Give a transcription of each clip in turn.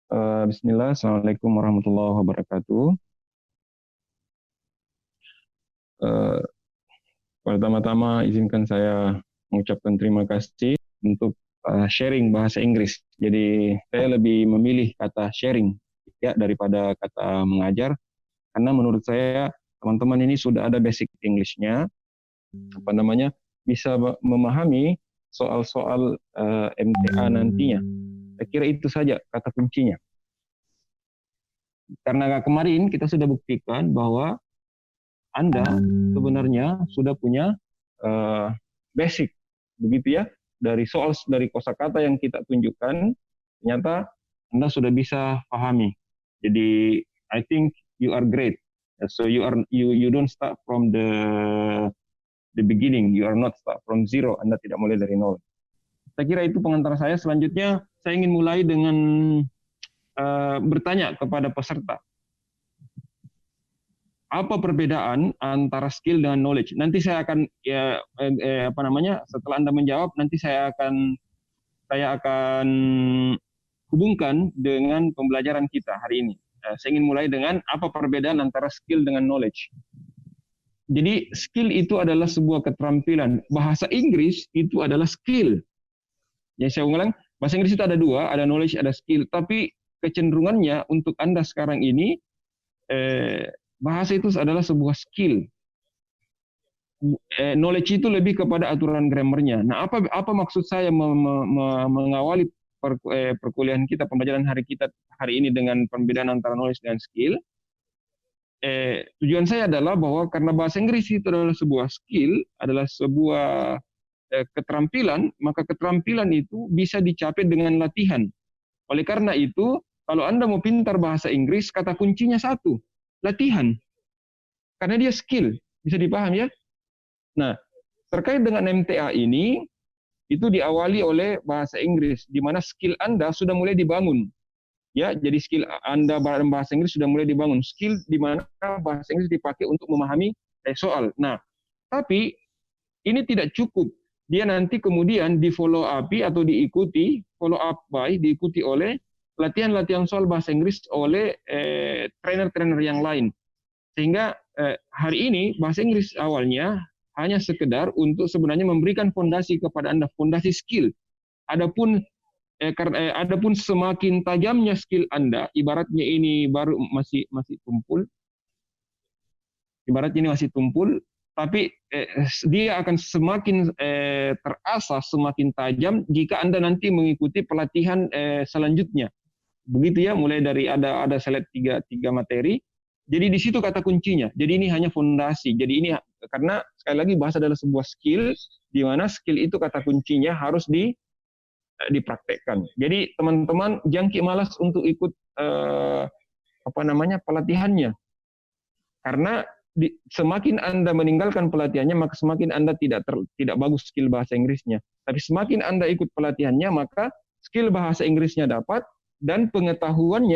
Bismillah, Assalamualaikum warahmatullahi wabarakatuh. Eh, Pertama-tama izinkan saya mengucapkan terima kasih untuk sharing bahasa Inggris. Jadi saya lebih memilih kata sharing ya daripada kata mengajar, karena menurut saya teman-teman ini sudah ada basic English-nya, apa namanya, bisa memahami soal-soal MTA nantinya. Saya kira itu saja kata kuncinya. Karena kemarin kita sudah buktikan bahwa Anda sebenarnya sudah punya uh, basic, begitu ya, dari kosakata yang kita tunjukkan, ternyata Anda sudah bisa pahami. Jadi I think you are great. So you don't start from the beginning. You are not start from zero. Anda tidak mulai dari nol. Saya kira itu pengantar saya. Selanjutnya saya ingin mulai dengan bertanya kepada peserta. Apa perbedaan antara skill dengan knowledge? Nanti saya akan setelah Anda menjawab, nanti saya akan hubungkan dengan pembelajaran kita hari ini. Saya ingin mulai dengan apa perbedaan antara skill dengan knowledge. Jadi skill itu adalah sebuah keterampilan. Bahasa Inggris itu adalah skill. Ya, saya ulang, bahasa Inggris itu ada dua, ada knowledge, ada skill. Tapi kecenderungannya untuk Anda sekarang ini, bahasa itu adalah sebuah skill. Knowledge itu lebih kepada aturan grammarnya. Nah, apa maksud saya mengawali perkuliahan kita, pembelajaran hari ini dengan perbedaan antara knowledge dan skill? Tujuan saya adalah bahwa karena bahasa Inggris itu adalah sebuah skill, adalah sebuah keterampilan, maka keterampilan itu bisa dicapai dengan latihan. Oleh karena itu, kalau Anda mau pintar bahasa Inggris, kata kuncinya satu, latihan. Karena dia skill, bisa dipahami ya? Nah, terkait dengan MTA ini, itu diawali oleh bahasa Inggris, di mana skill Anda sudah mulai dibangun. Ya, jadi skill Anda bahasa Inggris sudah mulai dibangun. Skill di mana bahasa Inggris dipakai untuk memahami soal. Nah, tapi ini tidak cukup. Dia nanti kemudian di follow up atau diikuti, follow up diikuti oleh latihan-latihan soal bahasa Inggris oleh trainer-trainer yang lain. Sehingga hari ini bahasa Inggris awalnya hanya sekedar untuk sebenarnya memberikan fondasi kepada Anda, fondasi skill. Adapun semakin tajamnya skill Anda, ibaratnya ini baru masih tumpul, tapi dia akan semakin terasa, semakin tajam jika Anda nanti mengikuti pelatihan selanjutnya. Begitu ya, mulai dari ada slide tiga materi. Jadi di situ kata kuncinya. Jadi ini hanya fondasi. Jadi ini karena sekali lagi bahasa adalah sebuah skill, di mana skill itu kata kuncinya harus dipraktekkan. Jadi teman-teman jangki malas untuk ikut pelatihannya. Karena semakin Anda meninggalkan pelatihannya, maka semakin Anda tidak bagus skill bahasa Inggrisnya. Tapi semakin Anda ikut pelatihannya, maka skill bahasa Inggrisnya dapat, dan pengetahuan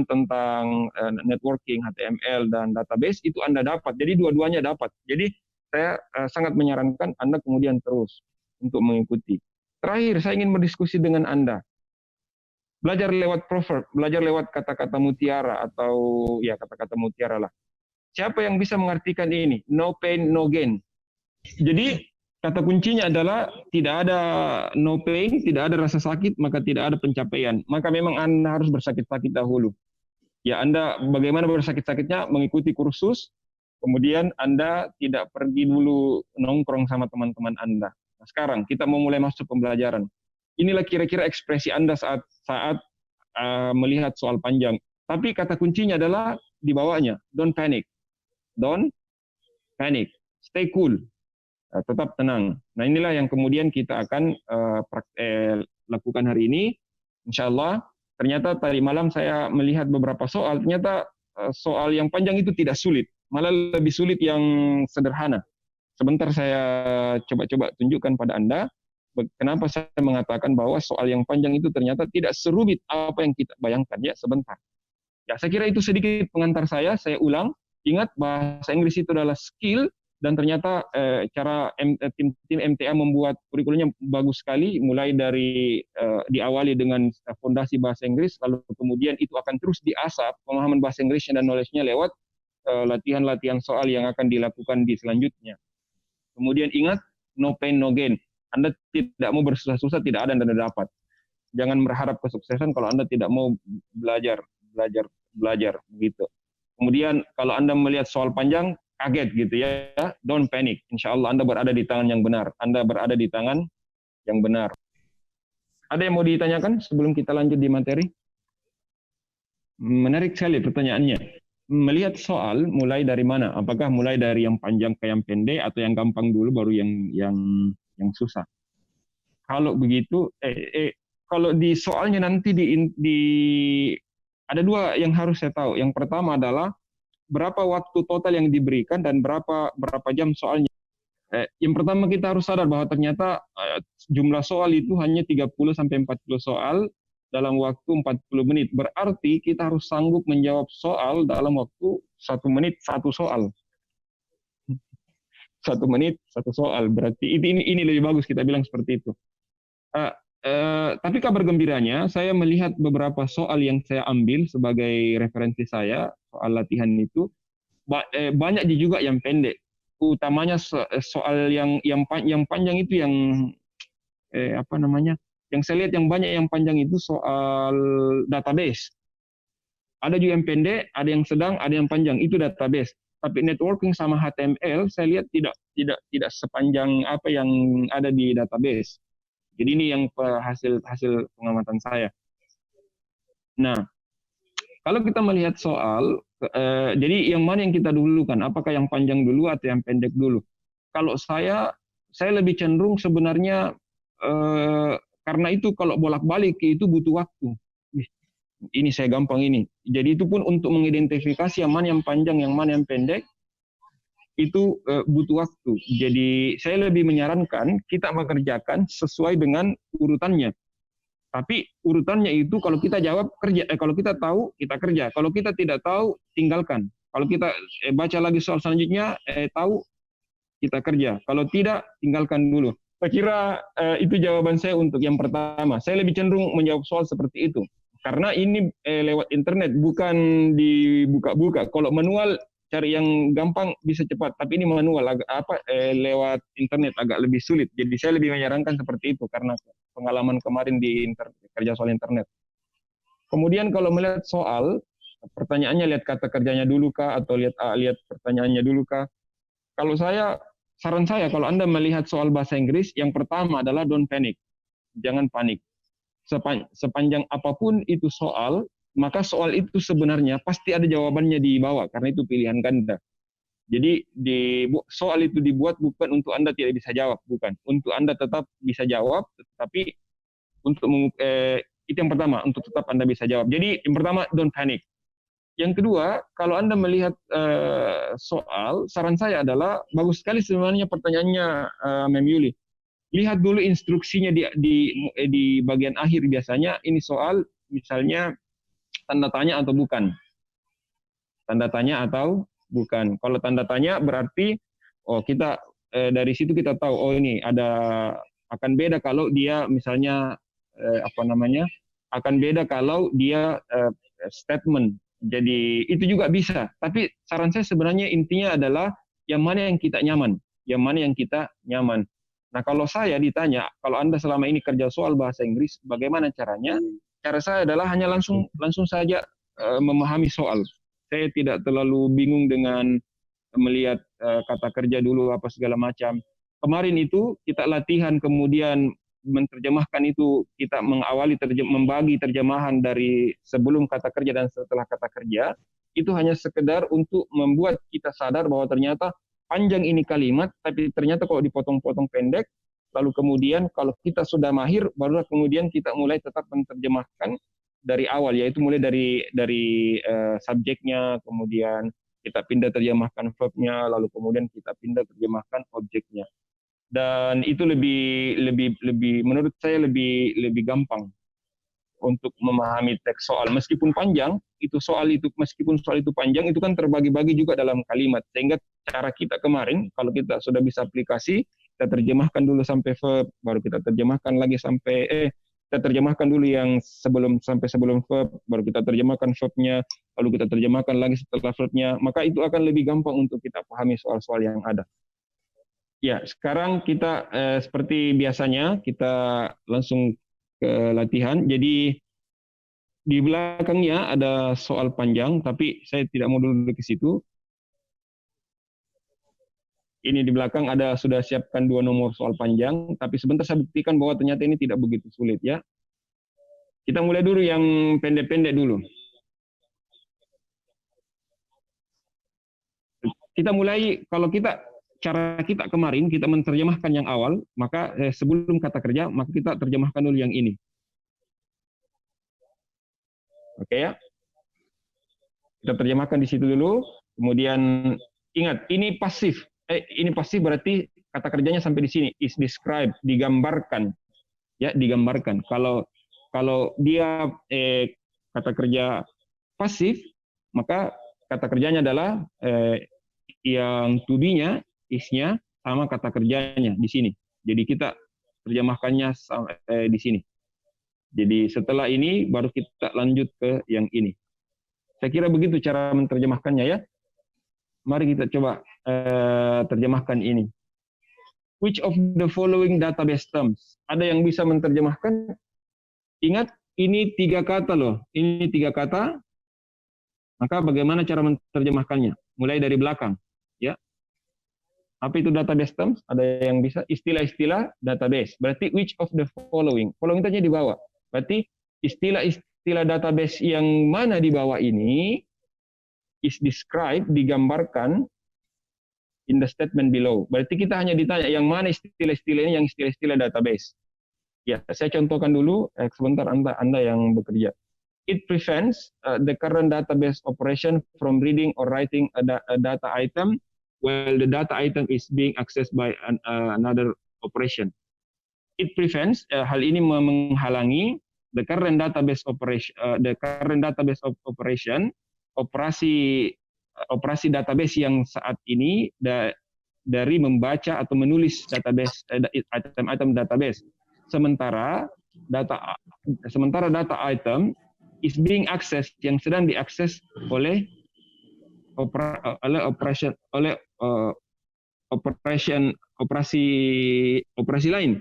tentang networking, HTML, dan database itu Anda dapat. Jadi dua-duanya dapat. Jadi saya sangat menyarankan Anda kemudian terus untuk mengikuti. Terakhir, saya ingin berdiskusi dengan Anda. Belajar lewat proverb, belajar lewat kata-kata mutiara atau ya kata-kata mutiara lah. Siapa yang bisa mengartikan ini? No pain, no gain. Jadi kata kuncinya adalah tidak ada no pain, tidak ada rasa sakit, maka tidak ada pencapaian. Maka memang Anda harus bersakit-sakit dahulu. Ya, Anda bagaimana bersakit-sakitnya? Mengikuti kursus, kemudian Anda tidak pergi dulu nongkrong sama teman-teman Anda. Nah, sekarang kita mau mulai masuk pembelajaran. Inilah kira-kira ekspresi Anda saat melihat soal panjang. Tapi kata kuncinya adalah di bawahnya, don't panic. Don't panic. Stay cool. Tetap tenang. Nah, inilah yang kemudian kita akan lakukan hari ini. Insya Allah, ternyata tadi malam saya melihat beberapa soal, ternyata soal yang panjang itu tidak sulit. Malah lebih sulit yang sederhana. Sebentar saya coba tunjukkan pada Anda. Kenapa saya mengatakan bahwa soal yang panjang itu ternyata tidak serumit apa yang kita bayangkan, ya, sebentar. Ya, saya kira itu sedikit pengantar saya ulang. Ingat, bahasa Inggris itu adalah skill, dan ternyata tim MTA membuat kurikulumnya bagus sekali, mulai dari diawali dengan fondasi bahasa Inggris, lalu kemudian itu akan terus diasah pemahaman bahasa Inggrisnya dan knowledge-nya lewat latihan-latihan soal yang akan dilakukan di selanjutnya. Kemudian ingat, no pain no gain. Anda tidak mau bersusah-susah, tidak ada Anda dapat. Jangan berharap kesuksesan kalau Anda tidak mau belajar begitu. Kemudian kalau Anda melihat soal panjang, kaget gitu ya, don't panic. Insya Allah Anda berada di tangan yang benar. Anda berada di tangan yang benar. Ada yang mau ditanyakan sebelum kita lanjut di materi? Menarik sekali pertanyaannya. Melihat soal mulai dari mana? Apakah mulai dari yang panjang ke yang pendek atau yang gampang dulu baru yang susah? Kalau begitu, kalau di soalnya nanti ada dua yang harus saya tahu. Yang pertama adalah berapa waktu total yang diberikan dan berapa jam soalnya. Yang pertama kita harus sadar bahwa ternyata jumlah soal itu hanya 30 sampai 40 soal dalam waktu 40 menit. Berarti kita harus sanggup menjawab soal dalam waktu 1 menit 1 soal. 1 menit 1 soal. Berarti ini lebih bagus kita bilang seperti itu. Tapi kabar gembiranya, saya melihat beberapa soal yang saya ambil sebagai referensi saya, soal latihan itu, banyak juga yang pendek. Utamanya soal yang panjang itu yang yang saya lihat yang banyak yang panjang itu soal database. Ada juga yang pendek, ada yang sedang, ada yang panjang, itu database. Tapi networking sama HTML saya lihat tidak sepanjang apa yang ada di database. Jadi ini yang hasil pengamatan saya. Nah, kalau kita melihat soal, jadi yang mana yang kita dulukan? Apakah yang panjang dulu atau yang pendek dulu? Kalau saya lebih cenderung sebenarnya karena itu kalau bolak-balik itu butuh waktu. Ini saya gampang ini. Jadi itu pun untuk mengidentifikasi yang mana yang panjang, yang mana yang pendek, itu butuh waktu. Jadi saya lebih menyarankan kita mengerjakan sesuai dengan urutannya. Tapi urutannya itu kalau kita jawab kerja, kalau kita tahu kita kerja, kalau kita tidak tahu tinggalkan. Kalau kita baca lagi soal selanjutnya, tahu kita kerja. Kalau tidak tinggalkan dulu. Saya kira itu jawaban saya untuk yang pertama. Saya lebih cenderung menjawab soal seperti itu. Karena ini lewat internet, bukan dibuka-buka. Kalau manual cari yang gampang bisa cepat, tapi ini manual lewat internet agak lebih sulit. Jadi saya lebih menyarankan seperti itu karena pengalaman kemarin di kerja soal internet. Kemudian kalau melihat soal, pertanyaannya lihat kata kerjanya dulu kah atau lihat pertanyaannya dulu kah? Kalau saran saya kalau Anda melihat soal bahasa Inggris, yang pertama adalah don't panic. Jangan panik. Sepanjang apapun itu soal, maka soal itu sebenarnya pasti ada jawabannya di bawah, karena itu pilihan ganda. Jadi soal itu dibuat bukan untuk Anda tidak bisa jawab, bukan. Untuk Anda tetap bisa jawab, tetapi itu yang pertama, untuk tetap Anda bisa jawab. Jadi yang pertama, don't panic. Yang kedua, kalau Anda melihat soal, saran saya adalah, bagus sekali sebenarnya pertanyaannya Mem Yuli. Lihat dulu instruksinya di bagian akhir biasanya, ini soal misalnya tanda tanya atau bukan. Tanda tanya atau bukan. Kalau tanda tanya berarti kita dari situ kita tahu ini akan beda kalau dia misalnya akan beda kalau dia statement. Jadi itu juga bisa. Tapi saran saya sebenarnya intinya adalah yang mana yang kita nyaman, yang mana yang kita nyaman. Nah, kalau saya ditanya, kalau Anda selama ini kerja soal bahasa Inggris, bagaimana caranya? Cara saya adalah hanya langsung saja memahami soal. Saya tidak terlalu bingung dengan melihat kata kerja dulu apa segala macam. Kemarin itu kita latihan, kemudian menerjemahkan itu, kita membagi terjemahan dari sebelum kata kerja dan setelah kata kerja. Itu hanya sekedar untuk membuat kita sadar bahwa ternyata panjang ini kalimat, tapi ternyata kalau dipotong-potong pendek, lalu kemudian kalau kita sudah mahir, barulah kemudian kita mulai tetap menerjemahkan dari awal, yaitu mulai dari subjeknya, kemudian kita pindah terjemahkan verbnya, lalu kemudian kita pindah terjemahkan objeknya. Dan itu lebih menurut saya lebih gampang. untuk memahami teks soal. Meskipun panjang, meskipun soal itu panjang, itu kan terbagi-bagi juga dalam kalimat. Sehingga cara kita kemarin, kalau kita sudah bisa aplikasi, kita terjemahkan dulu sampai verb, baru kita terjemahkan lagi sampai kita terjemahkan dulu yang sampai sebelum verb, baru kita terjemahkan verbnya, lalu kita terjemahkan lagi setelah verbnya. Maka itu akan lebih gampang untuk kita pahami soal-soal yang ada. Ya, sekarang kita seperti biasanya kita langsung ke latihan. Jadi di belakangnya ada soal panjang, tapi saya tidak mau dulu ke situ. Ini di belakang sudah siapkan 2 nomor soal panjang, tapi sebentar saya buktikan bahwa ternyata ini tidak begitu sulit ya. Kita mulai dulu yang pendek-pendek dulu. Kita mulai, kalau cara kita kemarin, kita menerjemahkan yang awal, maka sebelum kata kerja, maka kita terjemahkan dulu yang ini. Oke ya? Kita terjemahkan di situ dulu, kemudian ingat, ini pasif. Ini pasif berarti kata kerjanya sampai di sini, is described, digambarkan. Ya, digambarkan. Kalau dia kata kerja pasif, maka kata kerjanya adalah yang to be-nya, is-nya, sama kata kerjanya di sini. Jadi kita terjemahkannya di sini. Jadi setelah ini baru kita lanjut ke yang ini. Saya kira begitu cara menerjemahkannya ya. Mari kita coba terjemahkan ini. Which of the following database terms? Ada yang bisa menerjemahkan? Ingat, ini 3 kata loh. Ini 3 kata. Maka bagaimana cara menerjemahkannya? Mulai dari belakang. Ya. Apa itu database terms? Ada yang bisa? Istilah-istilah database. Berarti which of the following? Following itu di bawah. Berarti istilah-istilah database yang mana di bawah ini is described, digambarkan in the statement below. Berarti kita hanya ditanya yang mana istilah-istilah ini, yang istilah-istilah database. Ya, saya contohkan dulu, sebentar Anda yang bekerja. It prevents the current database operation from reading or writing a data item while the data item is being accessed by another operation. It prevents, hal ini menghalangi the current database operation, operasi database yang saat ini dari membaca atau menulis database item database. Sementara data item is being accessed, yang sedang diakses oleh operasi lain.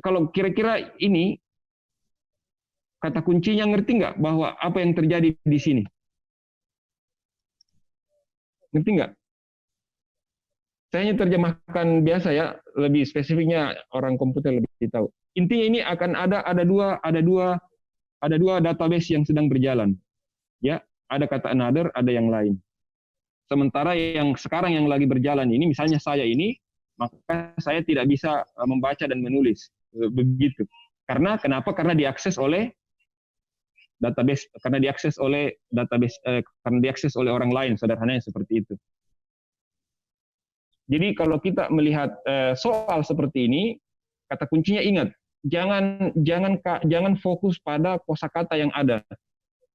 Kalau kira-kira ini kata kuncinya, ngerti nggak bahwa apa yang terjadi di sini? Ngerti nggak? Saya hanya terjemahkan biasa ya, lebih spesifiknya orang komputer lebih tahu. Intinya ini akan ada dua database yang sedang berjalan. Ya, ada kata another, ada yang lain. Sementara yang sekarang yang lagi berjalan ini, misalnya saya ini, maka saya tidak bisa membaca dan menulis. Begitu. Kenapa? Karena diakses oleh database, karena diakses oleh orang lain, sederhananya seperti itu. Jadi kalau kita melihat soal seperti ini, kata kuncinya ingat, jangan fokus pada kosakata yang ada.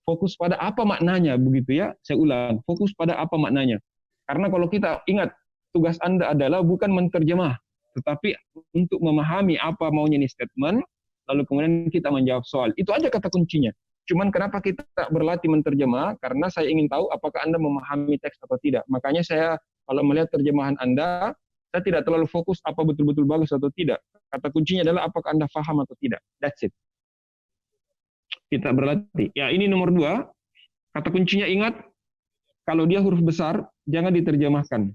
Fokus pada apa maknanya, begitu ya. Saya ulang, fokus pada apa maknanya. Karena kalau kita ingat, tugas Anda adalah bukan menerjemah, tetapi untuk memahami apa maunya ini statement, lalu kemudian kita menjawab soal. Itu aja kata kuncinya. Cuman kenapa kita berlatih menerjemah? Karena saya ingin tahu apakah Anda memahami teks atau tidak. Makanya saya kalau melihat terjemahan Anda, saya tidak terlalu fokus apa betul-betul bagus atau tidak. Kata kuncinya adalah apakah Anda paham atau tidak. That's it. Kita berlatih. Ya, ini nomor 2. Kata kuncinya ingat, kalau dia huruf besar, jangan diterjemahkan.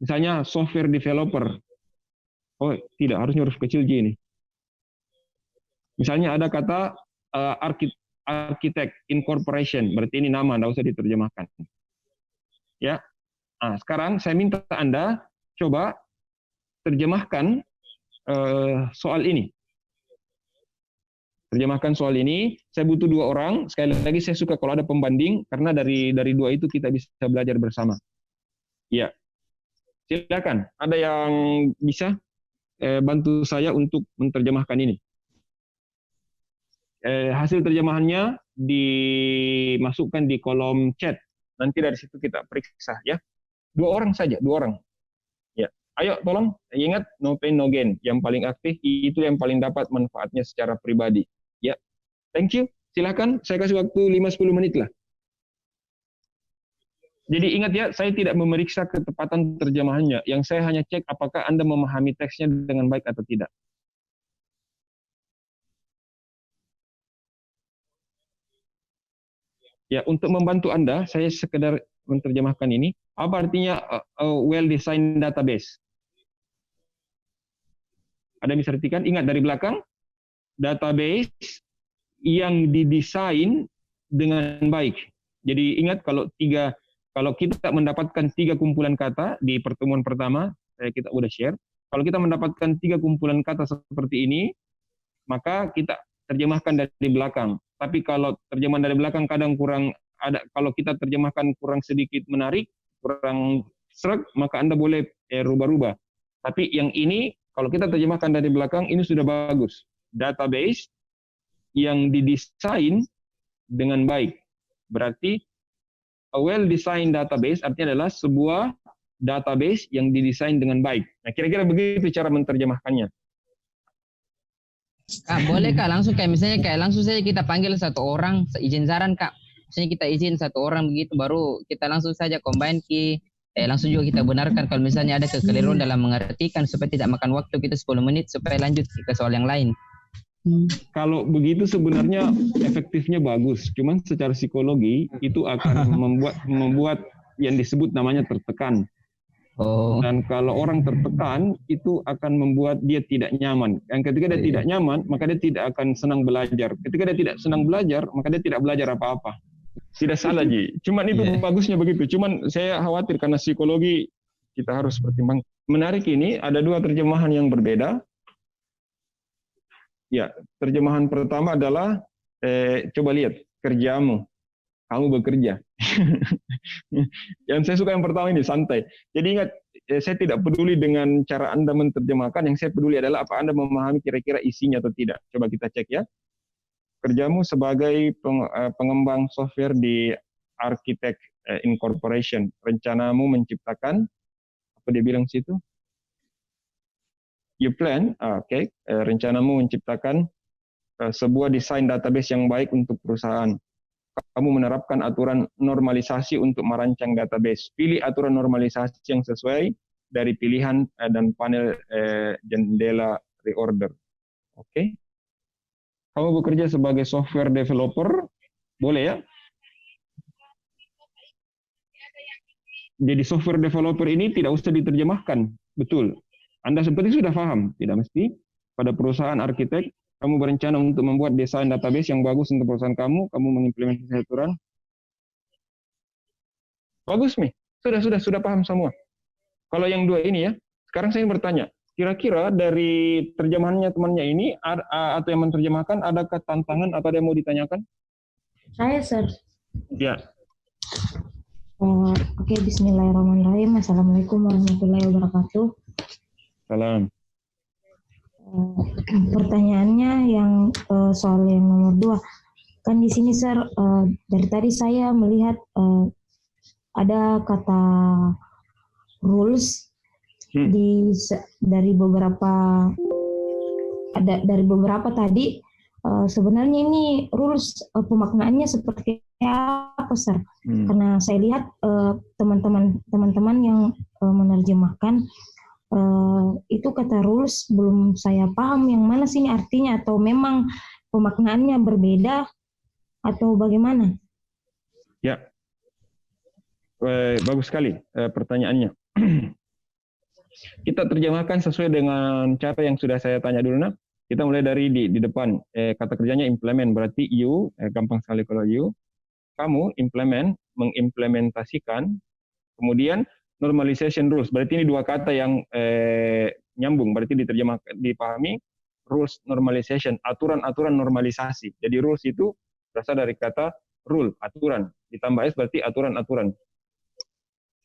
Misalnya software developer. Oh, tidak, harusnya huruf kecil gini. Misalnya ada kata architect incorporation, berarti ini nama, tidak usah diterjemahkan. Ya. Nah, sekarang saya minta Anda coba terjemahkan soal ini. Terjemahkan soal ini. Saya butuh 2 orang. Sekali lagi saya suka kalau ada pembanding, karena dari 2 itu kita bisa belajar bersama. Ya, silakan. Ada yang bisa bantu saya untuk menerjemahkan ini? hasil terjemahannya dimasukkan di kolom chat. Nanti dari situ kita periksa ya. 2 orang saja, 2 orang. Ya. Ayo tolong ingat no pain no gain. Yang paling aktif itu yang paling dapat manfaatnya secara pribadi. Ya. Thank you. Silakan saya kasih waktu 5-10 menit lah. Jadi ingat ya, saya tidak memeriksa ketepatan terjemahannya. Yang saya hanya cek apakah Anda memahami teksnya dengan baik atau tidak. Ya, untuk membantu Anda, saya sekedar menerjemahkan ini. Apa artinya well-designed database? Ada yang bisa artikan? Ingat dari belakang, database yang didesain dengan baik. Jadi ingat kalau kita mendapatkan 3 kumpulan kata di pertemuan pertama, kita udah share. Kalau kita mendapatkan 3 kumpulan kata seperti ini, maka kita terjemahkan dari belakang. Tapi kalau terjemahan dari belakang kadang kurang ada, kalau kita terjemahkan kurang sedikit menarik, kurang sreg, maka Anda boleh rubah-rubah. Tapi yang ini, kalau kita terjemahkan dari belakang, ini sudah bagus. Database yang didesain dengan baik. Berarti a well-designed database artinya adalah sebuah database yang didesain dengan baik. Nah, kira-kira begitu cara menerjemahkannya. Kak, boleh Kak langsung kayak langsung saja kita panggil 1 orang, izin saran Kak. Misalnya kita izin 1 orang begitu, baru kita langsung saja combine langsung juga kita benarkan kalau misalnya ada kekeliruan dalam mengartikan supaya tidak makan waktu kita 10 menit supaya lanjut ke soal yang lain. Kalau begitu sebenarnya efektifnya bagus, cuman secara psikologi itu akan membuat yang disebut namanya tertekan. Dan kalau orang tertekan itu akan membuat dia tidak nyaman. Dan ketika dia tidak nyaman, maka dia tidak akan senang belajar. Ketika dia tidak senang belajar, maka dia tidak belajar apa-apa. Tidak salah, Ji. Cuman itu bagusnya begitu. Cuman saya khawatir karena psikologi kita harus pertimbang. Menarik ini ada 2 terjemahan yang berbeda. Ya, terjemahan pertama adalah coba lihat kerjamu. Kamu bekerja. Yang saya suka yang pertama ini, santai. Jadi ingat, saya tidak peduli dengan cara Anda menerjemahkan, yang saya peduli adalah apa Anda memahami kira-kira isinya atau tidak. Coba kita cek ya. Kerjamu sebagai pengembang software di Architect Incorporation. Rencanamu menciptakan, apa dia bilang situ? You plan, oke. Rencanamu menciptakan sebuah desain database yang baik untuk perusahaan. Kamu menerapkan aturan normalisasi untuk merancang database. Pilih aturan normalisasi yang sesuai dari pilihan dan panel jendela reorder. Oke. Kamu bekerja sebagai software developer, boleh ya? Jadi software developer ini tidak usah diterjemahkan, betul. Anda seperti sudah paham, tidak mesti. Pada perusahaan arsitek, kamu berencana untuk membuat desain database yang bagus untuk perusahaan kamu mengimplementasi aturan. Bagus nih, sudah paham semua. Kalau yang 2 ini ya, sekarang saya ingin bertanya, kira-kira dari terjemahannya temannya ini atau yang menerjemahkan, adakah tantangan atau ada yang mau ditanyakan? Saya, Sir. Ya. Oke, bismillahirrahmanirrahim. Assalamualaikum warahmatullahi wabarakatuh. Salam. Pertanyaannya yang soal yang nomor 2. Kan di sini, Sir, dari tadi saya melihat ada kata rules dari beberapa tadi. Sebenarnya ini rules pemaknaannya seperti apa, Sir? Karena saya lihat teman-teman yang menerjemahkan itu kata rules belum saya paham yang mana sih ini artinya, atau memang pemaknaannya berbeda atau bagaimana? Ya, bagus sekali pertanyaannya. Kita terjemahkan sesuai dengan cara yang sudah saya tanya dulu, nak. Kita mulai dari di depan. Kata kerjanya implement, berarti you, gampang sekali kalau you. Kamu mengimplementasikan, kemudian normalization rules, berarti ini 2 kata yang nyambung, berarti dipahami. Rules normalization, aturan-aturan normalisasi. Jadi rules itu berasal dari kata rule, aturan. Ditambah S berarti aturan-aturan.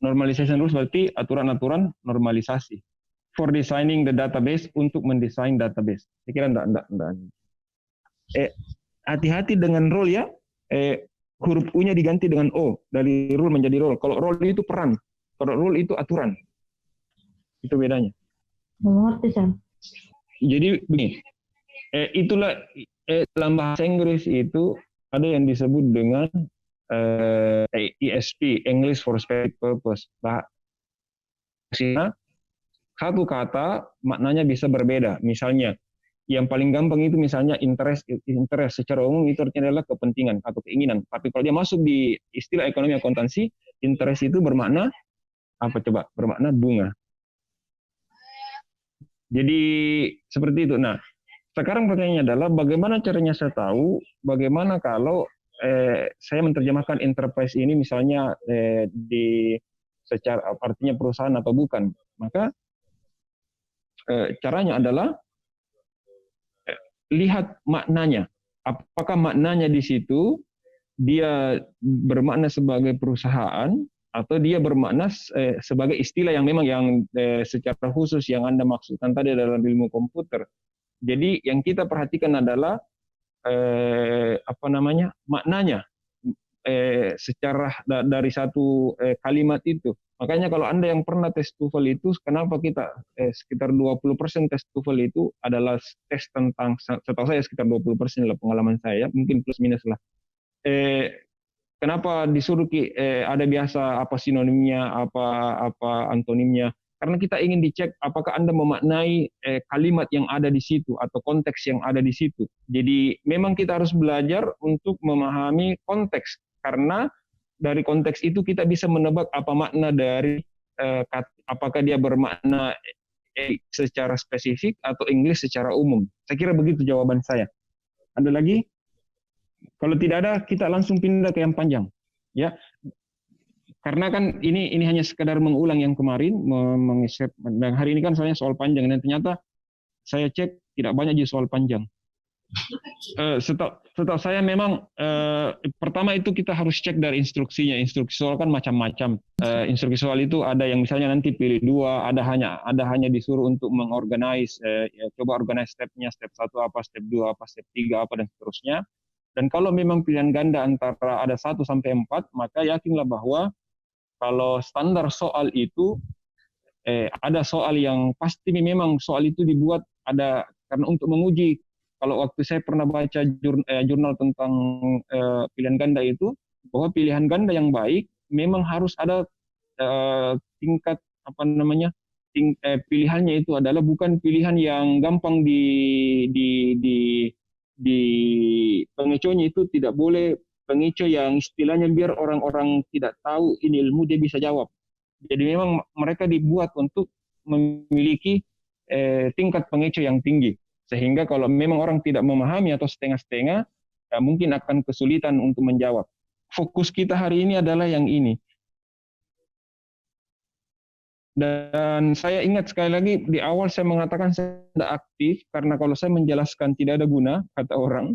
Normalization rules berarti aturan-aturan normalisasi. For designing the database, untuk mendesain database. Saya kira enggak. hati-hati dengan role ya. Huruf U-nya diganti dengan O, dari rule menjadi role. Kalau role itu peran, kalau rule itu aturan. Itu bedanya. Mengerti, Sir. Jadi begini, itulah dalam bahasa Inggris itu ada yang disebut dengan ESP, English for Specific Purpose. Bahasa satu kata maknanya bisa berbeda. Misalnya, yang paling gampang itu misalnya interest secara umum itu artinya adalah kepentingan atau keinginan. Tapi kalau dia masuk di istilah ekonomi akuntansi, interest itu bermakna apa coba? Bermakna bunga. Jadi seperti itu. Nah, sekarang pertanyaannya adalah bagaimana caranya saya tahu bagaimana kalau saya menerjemahkan enterprise ini misalnya di secara artinya perusahaan atau bukan. Maka caranya adalah lihat maknanya. Apakah maknanya di situ dia bermakna sebagai perusahaan atau dia bermakna sebagai istilah yang memang yang secara khusus yang Anda maksudkan tadi dalam ilmu komputer. Jadi yang kita perhatikan adalah maknanya secara dari satu kalimat itu. Makanya kalau Anda yang pernah tes TOEFL itu, kenapa kita sekitar 20% tes TOEFL itu adalah tes tentang, setahu saya sekitar 20% lah pengalaman saya, mungkin plus minus lah. Kenapa disuruh ada biasa apa sinonimnya, apa antonimnya? Karena kita ingin dicek apakah Anda memaknai kalimat yang ada di situ atau konteks yang ada di situ. Jadi memang kita harus belajar untuk memahami konteks, karena dari konteks itu kita bisa menebak apa makna dari apakah dia bermakna secara spesifik atau English secara umum. Saya kira begitu jawaban saya. Ada lagi? Kalau tidak ada, kita langsung pindah ke yang panjang, ya. Karena kan ini hanya sekedar mengulang yang kemarin, dan hari ini kan soalnya soal panjang, dan ternyata saya cek tidak banyak juga soal panjang. Setahu saya memang pertama itu kita harus cek dari instruksinya. Instruksi soal kan macam-macam. Instruksi soal itu ada yang misalnya nanti pilih 2, ada hanya disuruh untuk mengorganize, coba organize stepnya, step 1 apa, step 2 apa, step 3 apa, dan seterusnya. Dan kalau memang pilihan ganda antara ada 1 sampai 4, maka yakinlah bahwa kalau standar soal itu ada soal yang pasti memang soal itu dibuat ada karena untuk menguji. Kalau waktu saya pernah baca jurnal tentang pilihan ganda itu, bahwa pilihan ganda yang baik memang harus ada tingkat pilihannya itu adalah bukan pilihan yang gampang di pengecohnya itu tidak boleh pengecoh yang istilahnya biar orang-orang tidak tahu ini ilmu dia bisa jawab. Jadi memang mereka dibuat untuk memiliki tingkat pengecoh yang tinggi. Sehingga kalau memang orang tidak memahami atau setengah-setengah, mungkin akan kesulitan untuk menjawab. Fokus kita hari ini adalah yang ini. Dan saya ingat sekali lagi, di awal saya mengatakan saya tidak aktif, karena kalau saya menjelaskan tidak ada guna, kata orang.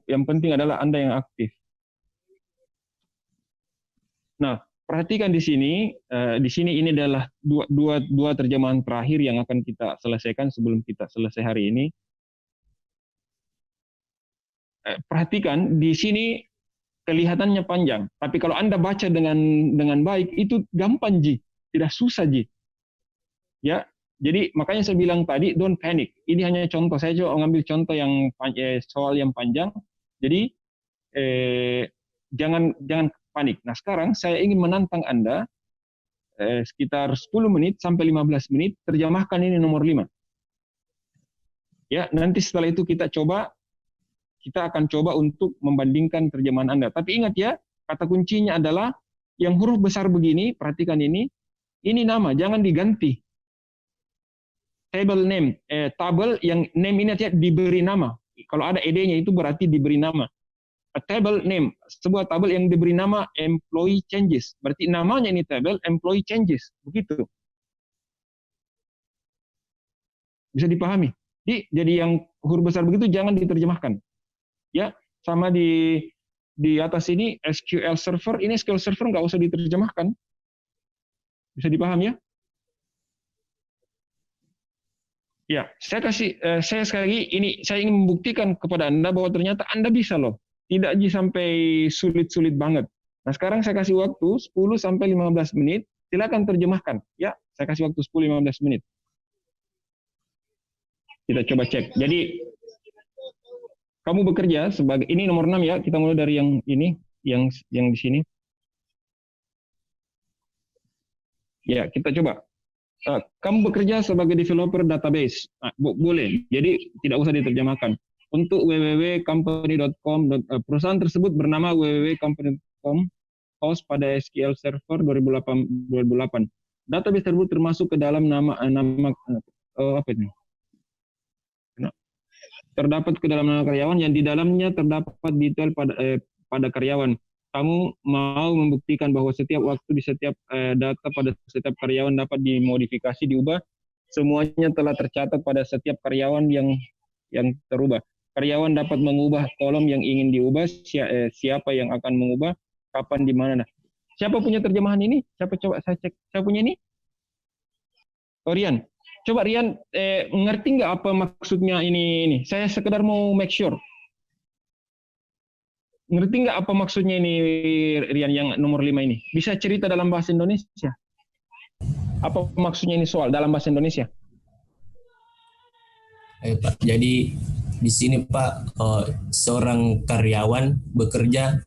Yang penting adalah Anda yang aktif. Nah, perhatikan di sini ini adalah dua terjemahan terakhir yang akan kita selesaikan sebelum kita selesai hari ini. Perhatikan di sini kelihatannya panjang, tapi kalau Anda baca dengan baik itu gampang Ji, tidak susah Ji. Ya, jadi makanya saya bilang tadi don't panic. Ini hanya contoh, saya coba mengambil contoh yang soal yang panjang. Jadi jangan panik. Nah, sekarang saya ingin menantang Anda sekitar 10 menit sampai 15 menit terjemahkan ini nomor 5. Ya, nanti setelah itu kita akan coba untuk membandingkan terjemahan Anda. Tapi ingat ya, kata kuncinya adalah yang huruf besar begini, perhatikan ini nama, jangan diganti. Table name, tabel yang name ini diberi nama. Kalau ada ed-nya itu berarti diberi nama. A table name, sebuah tabel yang diberi nama employee changes. Berarti namanya ini tabel employee changes. Begitu. Bisa dipahami? Jadi yang huruf besar begitu jangan diterjemahkan. Ya, sama di atas ini SQL Server, ini SQL Server nggak usah diterjemahkan. Bisa dipahami ya? Ya, saya sekali lagi ini saya ingin membuktikan kepada Anda bahwa ternyata Anda bisa loh. Tidak sampai sulit-sulit banget. Nah, sekarang saya kasih waktu 10 sampai 15 menit. Silakan terjemahkan. Ya, saya kasih waktu 10-15 menit. Kita coba cek. Jadi kamu bekerja sebagai ini nomor 6 ya. Kita mulai dari yang ini, yang di sini. Ya, kita coba. Kamu bekerja sebagai developer database. Boleh. Jadi tidak usah diterjemahkan. Untuk www.company.com, perusahaan tersebut bernama www.company.com, host pada SQL Server 2008. Database tersebut termasuk ke dalam nama apa ini? Terdapat ke dalam nama karyawan yang di dalamnya terdapat detail pada karyawan. Kamu mau membuktikan bahwa setiap waktu di setiap data pada setiap karyawan dapat dimodifikasi, diubah, semuanya telah tercatat pada setiap karyawan yang terubah. Karyawan dapat mengubah kolom yang ingin diubah, siapa yang akan mengubah, kapan, di mana. Nah, siapa punya terjemahan ini? Siapa coba saya cek? Saya punya ini? Oh, Rian. Coba Rian, ngerti nggak apa maksudnya ini? Saya sekedar mau make sure. Ngerti nggak apa maksudnya ini, Rian, yang nomor 5 ini? Bisa cerita dalam bahasa Indonesia? Apa maksudnya ini soal dalam bahasa Indonesia? Pak, jadi di sini Pak, seorang karyawan bekerja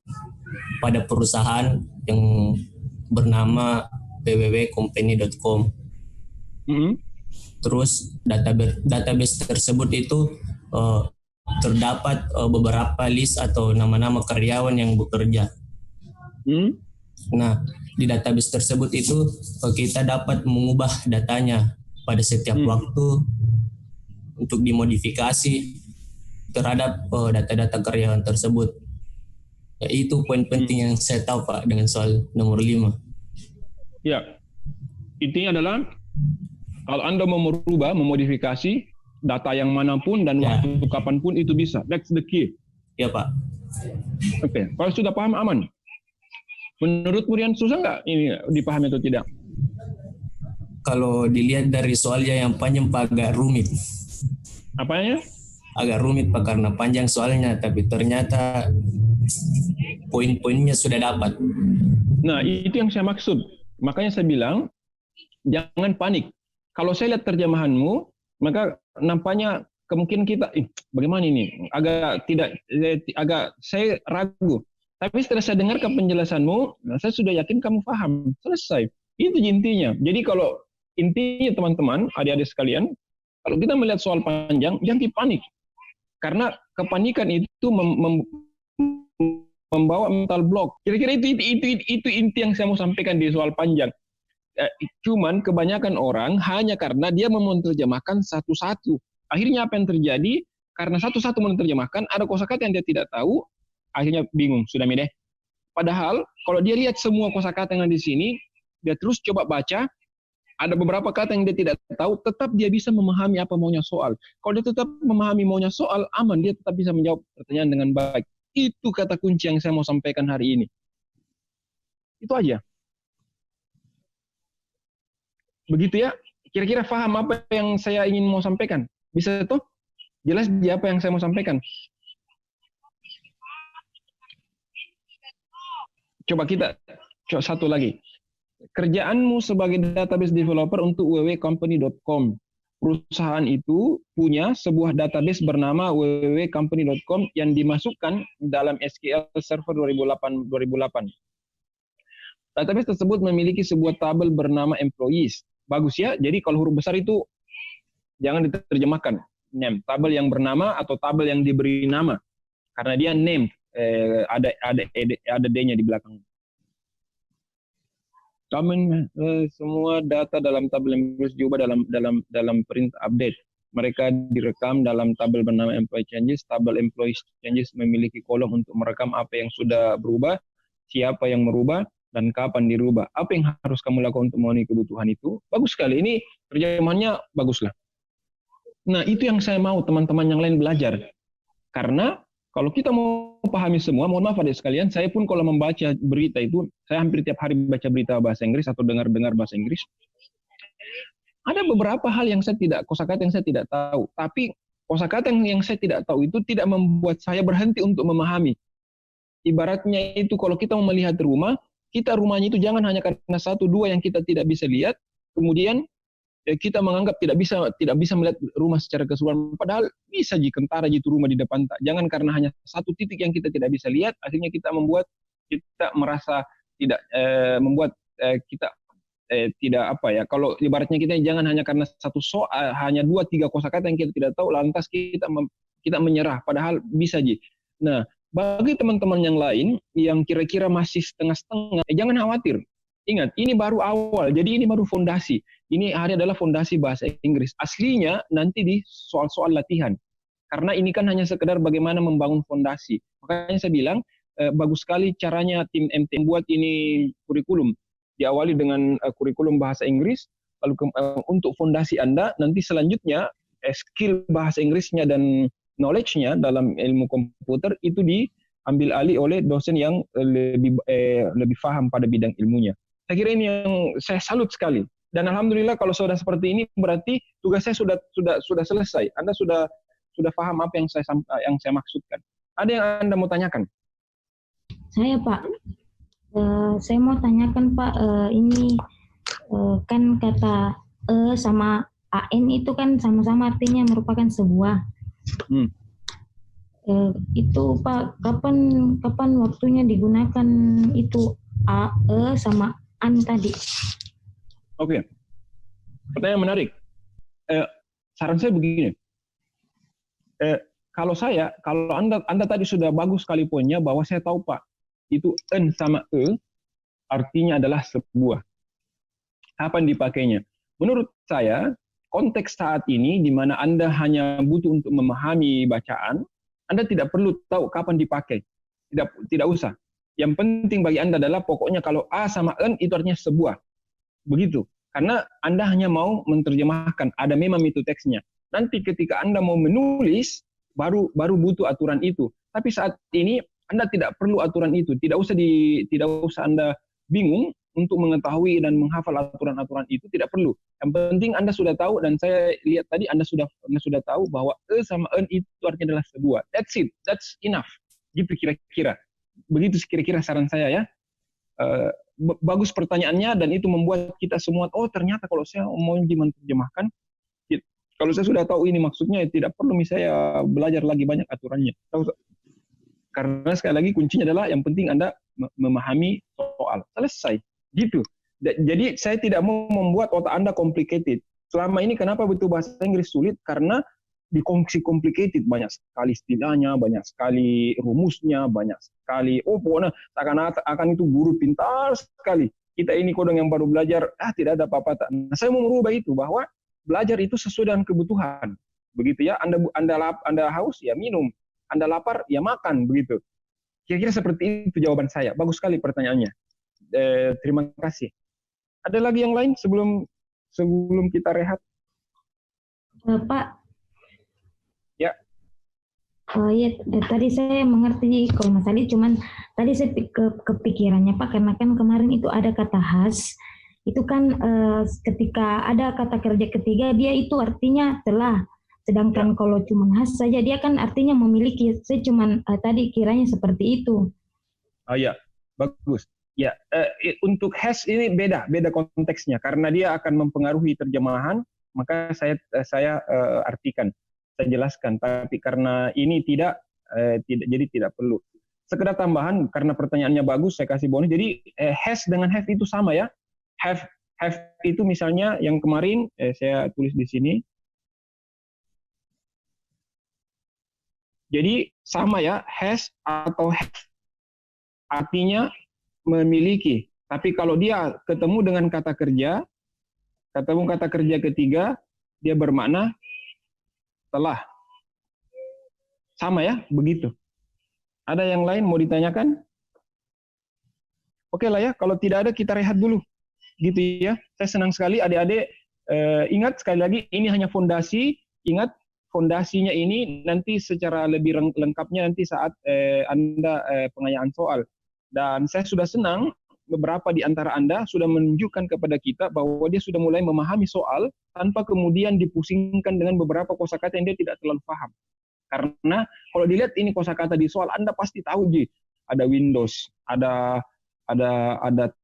pada perusahaan yang bernama www.company.com. Terus database tersebut itu terdapat beberapa list atau nama-nama karyawan yang bekerja. Nah, di database tersebut itu kita dapat mengubah datanya pada setiap waktu untuk dimodifikasi terhadap data-data karyawan tersebut. Ya, itu poin penting yang saya tahu Pak dengan soal nomor 5. Ya, intinya adalah kalau Anda mau merubah, memodifikasi data yang manapun dan waktu kapanpun itu bisa. That's the key. Ya Pak. Oke, kalau sudah paham aman. Menurut Rian susah nggak ini dipahami atau tidak? Kalau dilihat dari soalnya yang panjang Pak, agak rumit. Apanya? Agak rumit Pak karena panjang soalnya, tapi ternyata poin-poinnya sudah dapat. Nah, itu yang saya maksud. Makanya saya bilang jangan panik. Kalau saya lihat terjemahanmu, maka nampaknya kemungkinan kita bagaimana ini agak saya ragu. Tapi setelah saya dengarkan penjelasanmu, saya sudah yakin kamu paham. Selesai. Itu intinya. Jadi kalau intinya teman-teman, adik-adik sekalian, kalau kita melihat soal panjang, jangan panik. Karena kepanikan itu membawa mental block. Kira-kira itu inti yang saya mau sampaikan di soal panjang. Cuman kebanyakan orang hanya karena dia menerjemahkan satu-satu. Akhirnya apa yang terjadi? Karena satu-satu menerjemahkan, ada kosakata yang dia tidak tahu, akhirnya bingung, sudah mideh. Padahal kalau dia lihat semua kosakata yang ada di sini, dia terus coba baca, ada beberapa kata yang dia tidak tahu, tetap dia bisa memahami apa maunya soal. Kalau dia tetap memahami maunya soal, aman, dia tetap bisa menjawab pertanyaan dengan baik. Itu kata kunci yang saya mau sampaikan hari ini. Itu aja. Begitu ya, kira-kira paham apa yang saya ingin mau sampaikan? Bisa tuh? Jelas di apa yang saya mau sampaikan? Coba satu lagi. Kerjaanmu sebagai database developer untuk www.company.com. Perusahaan itu punya sebuah database bernama www.company.com yang dimasukkan dalam SQL Server 2008. Database tersebut memiliki sebuah tabel bernama employees. Bagus ya, jadi kalau huruf besar itu jangan diterjemahkan. Name, tabel yang bernama atau tabel yang diberi nama. Karena dia name, ada D-nya di belakang. Semua data dalam tabel employees diubah dalam print update. Mereka direkam dalam tabel bernama employee changes. Tabel employees changes memiliki kolom untuk merekam apa yang sudah berubah, siapa yang merubah, dan kapan dirubah. Apa yang harus kamu lakukan untuk memenuhi kebutuhan itu? Bagus sekali. Ini terjemahannya bagus lah. Nah, itu yang saya mau teman-teman yang lain belajar. Karena kalau kita mau pahami semua, mohon maaf adik sekalian, saya pun kalau membaca berita itu, saya hampir tiap hari baca berita bahasa Inggris atau dengar-dengar bahasa Inggris. Ada beberapa hal yang saya tidak, kosakata yang saya tidak tahu. Tapi kosakata yang saya tidak tahu itu tidak membuat saya berhenti untuk memahami. Ibaratnya itu kalau kita mau melihat rumah, rumahnya itu jangan hanya karena satu dua yang kita tidak bisa lihat, kemudian kita menganggap tidak bisa melihat rumah secara keseluruhan. Padahal bisa kentara itu rumah di depan. Jangan karena hanya satu titik yang kita tidak bisa lihat, akhirnya kita merasa tidak membuat kita tidak apa ya. Kalau ibaratnya kita jangan hanya karena satu soal, hanya 2-3 kosakata yang kita tidak tahu, lantas kita menyerah. Padahal bisa Nah, bagi teman-teman yang lain yang kira-kira masih setengah-setengah, jangan khawatir. Ingat, ini baru awal. Jadi ini baru fondasi. Ini adalah fondasi bahasa Inggris. Aslinya nanti di soal-soal latihan. Karena ini kan hanya sekedar bagaimana membangun fondasi. Makanya saya bilang bagus sekali caranya tim MT buat ini kurikulum. Diawali dengan kurikulum bahasa Inggris, lalu untuk fondasi Anda, nanti selanjutnya skill bahasa Inggrisnya dan knowledge-nya dalam ilmu komputer itu diambil alih oleh dosen yang lebih paham pada bidang ilmunya. Saya kira ini yang saya salut sekali. Dan alhamdulillah kalau sudah seperti ini berarti tugas saya sudah selesai. Anda sudah paham apa yang saya maksudkan. Ada yang Anda mau tanyakan? Saya Pak. Saya mau tanyakan Pak, ini kan kata sama AN itu kan sama-sama artinya merupakan sebuah. Itu Pak, kapan waktunya digunakan itu sama an tadi? Oke. Pertanyaan menarik. Saran saya begini. Kalau Anda tadi sudah bagus sekali poinnya bahwa saya tahu Pak, itu en sama artinya adalah sebuah. Kapan dipakainya? Menurut saya, konteks saat ini di mana Anda hanya butuh untuk memahami bacaan, Anda tidak perlu tahu kapan dipakai. Tidak usah. Yang penting bagi Anda adalah pokoknya kalau A sama en itu artinya sebuah. Begitu. Karena Anda hanya mau menerjemahkan, ada memang itu teksnya. Nanti ketika Anda mau menulis, baru butuh aturan itu. Tapi saat ini Anda tidak perlu aturan itu. Tidak usah Anda bingung untuk mengetahui dan menghafal aturan-aturan itu, tidak perlu. Yang penting Anda sudah tahu, dan saya lihat tadi Anda sudah tahu bahwa sama en itu artinya adalah sebuah. That's it. That's enough. Gitu kira-kira. Begitu kira-kira saran saya ya. Bagus pertanyaannya, dan itu membuat kita semua, oh ternyata kalau saya mau menerjemahkan, kalau saya sudah tahu ini maksudnya, tidak perlu misalnya belajar lagi banyak aturannya. Karena sekali lagi kuncinya adalah yang penting Anda memahami soal. Selesai. Gitu. Jadi saya tidak mau membuat otak Anda complicated. Selama ini kenapa betul bahasa Inggris sulit? Karena dikongsi complicated, banyak sekali istilahnya, banyak sekali rumusnya, banyak sekali. Oh pokoknya akan itu guru pintar sekali. Kita ini kodong yang baru belajar, tidak ada apa-apa. Nah, saya mau merubah itu, bahwa belajar itu sesuai dengan kebutuhan. Begitu ya, Anda haus, ya minum. Anda lapar, ya makan, begitu. Kira-kira seperti itu jawaban saya. Bagus sekali pertanyaannya. Terima kasih. Ada lagi yang lain sebelum kita rehat? Pak. Ya. Ya, tadi saya mengerti kalau Mas Ali, cuman tadi saya kepikirannya Pak, karena kan kemarin itu ada kata khas. Itu kan ketika ada kata kerja ketiga, dia itu artinya telah. Sedangkan kalau cuma khas saja, dia kan artinya memiliki. Saya cuma tadi kiranya seperti itu. Oh ya, bagus. Ya, untuk has ini beda konteksnya, karena dia akan mempengaruhi terjemahan. Maka saya artikan, saya jelaskan. Tapi karena ini tidak, jadi tidak perlu. Sekedar tambahan, karena pertanyaannya bagus, saya kasih bonus. Jadi has dengan have itu sama ya. Have itu misalnya yang kemarin saya tulis di sini. Jadi sama ya, has atau have. Artinya memiliki. Tapi kalau dia ketemu dengan kata kerja ketiga, dia bermakna telah. Sama ya, begitu. Ada yang lain mau ditanyakan? Oke lah ya, kalau tidak ada kita rehat dulu. Gitu ya. Saya senang sekali adik-adik. Ingat sekali lagi, ini hanya fondasi. Ingat, fondasinya ini nanti secara lebih lengkapnya nanti saat Anda pengayaan soal. Dan saya sudah senang beberapa di antara Anda sudah menunjukkan kepada kita bahwa dia sudah mulai memahami soal tanpa kemudian dipusingkan dengan beberapa kosakata yang dia tidak terlalu paham. Karena kalau dilihat ini kosakata di soal, Anda pasti tahu, Ji. Ada Windows, ada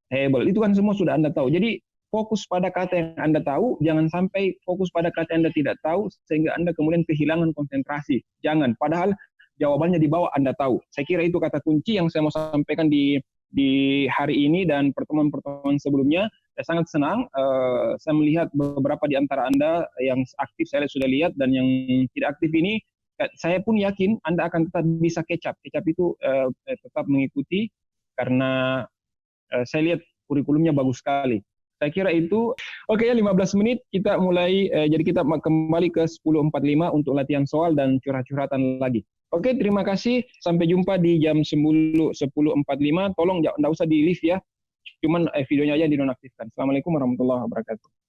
table, itu kan semua sudah Anda tahu. Jadi fokus pada kata yang Anda tahu, jangan sampai fokus pada kata yang Anda tidak tahu, sehingga Anda kemudian kehilangan konsentrasi. Jangan, padahal jawabannya di bawah Anda tahu. Saya kira itu kata kunci yang saya mau sampaikan di hari ini dan pertemuan-pertemuan sebelumnya. Saya sangat senang, saya melihat beberapa di antara Anda yang aktif, saya sudah lihat, dan yang tidak aktif ini, saya pun yakin Anda akan tetap bisa catch up. Catch up itu tetap mengikuti, karena saya lihat kurikulumnya bagus sekali. Saya kira itu. Oke, 15 menit kita mulai, jadi kita kembali ke 10.45 untuk latihan soal dan curhat-curhatan lagi. Oke, terima kasih. Sampai jumpa di jam 10.45. Tolong nggak usah di live ya. Cuman videonya aja dinonaktifkan. Assalamualaikum warahmatullahi wabarakatuh.